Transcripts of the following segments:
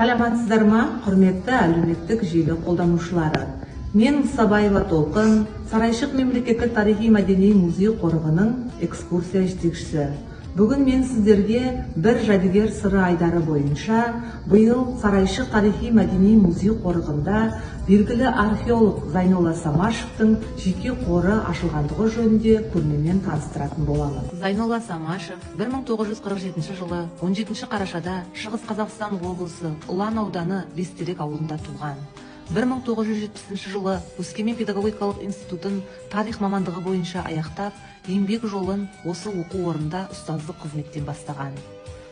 Саламатсыздар ма, құрметті әлеуметтік желі қолданушылары? Мен Сабаева Толқын, Сарайшық мемлекеттік тарихи-мәдени музей қорығының экскурсия жетекшісі. Бүгін мен сіздерге бір жәдігер сыры айдары бойынша биыл Сарайшық тарихи-мәдени музей қорығында белгілі археолог Зайнолла Самашевтың жеке қоры ашылғандығы жөнінде көрмемен таныстыратын боламыз. Зайнолла Самашев 1947 жылы 17 қарашада Шығыс Қазақстан облысы Ұлан ауданы Бестерек ауылында туған. 1970 жылы Өскемен педагогикалық институтын тарих мамандығы бойынша аяқтап, еңбек жолын осы оқу орнында ұстаздық қызметтен бастаған.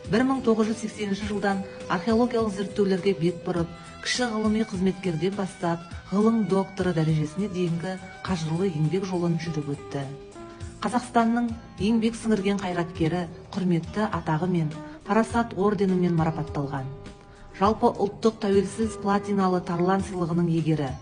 1980 жылдан археологиялық зерттеулерге бет бұрып, кіші ғылыми қызметкерден бастап, ғылым докторы дәрежесіне дейінгі қажырлы еңбек жолын жүріп өтті. Қазақстанның еңбек сіңірген қайраткері құрметті атағымен, парасат орденімен марапатталған. Жалпы ұлттық тәуелсіз платиналы тарлан сыйлығының егері.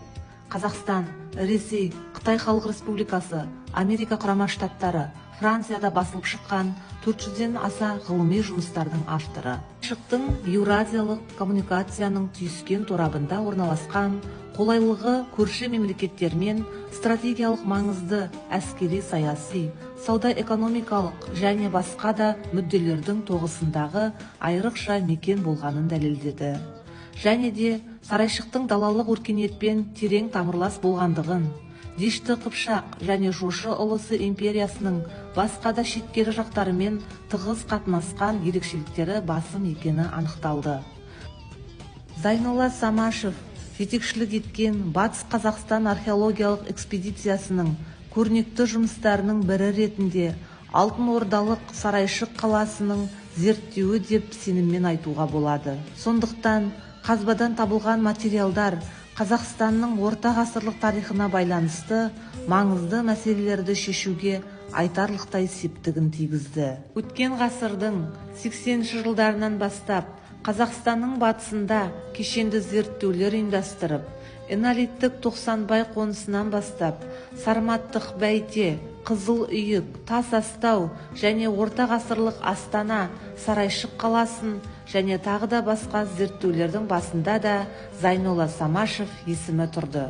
Қазақстан, Ресей, Қытай Халық Республикасы, Америка құрама штаттары, Францияда басылып шыққан 400-ден аса ғылыми жұмыстардың авторы. Шықтың Еуразиялық коммуникацияның түйіскен торабында орналасқан, қолайлығы көрші мемлекеттермен стратегиялық маңызды әскери саяси, сауда-экономикалық және басқа да мүдделердің тоғысындағы айрықша мекен болғанын дәлелдеді. Және де Сарайшықтың далалық өркениетпен терең тамырлас болғандығын, Дешті Қыпшақ және Жошы ұлысы империясының басқа да шеткері жақтарымен тығыз қатынасқан ерекшеліктері басым екені анықталды. Зайнолла Самашев жетекшілік еткен Батыс Қазақстан археологиялық экспедициясының көрнекті жұмыстарының бірі ретінде Алтын Ордалық Сарайшық қаласының зерттеуі деп сеніммен айтуға болады. Сондықтан қазбадан табылған материалдар Қазақстанның орта ғасырлық тарихына байланысты маңызды мәселелерді шешуге айтарлықтай септігін тигізді. Өткен ғасырдың 80-ші жылдарынан бастап Қазақстанның батысында кешенді зерттеулер ұйымдастырып, энолиттік Тоқсанбай қонысынан бастап Сарматтық Бәйте, Қызыл Үйік, Тас Астау және орта ғасырлық Астана, Сарайшық қаласын және тағы да басқа зерттеулердің басында да Зайнолла Самашев есімі тұрды.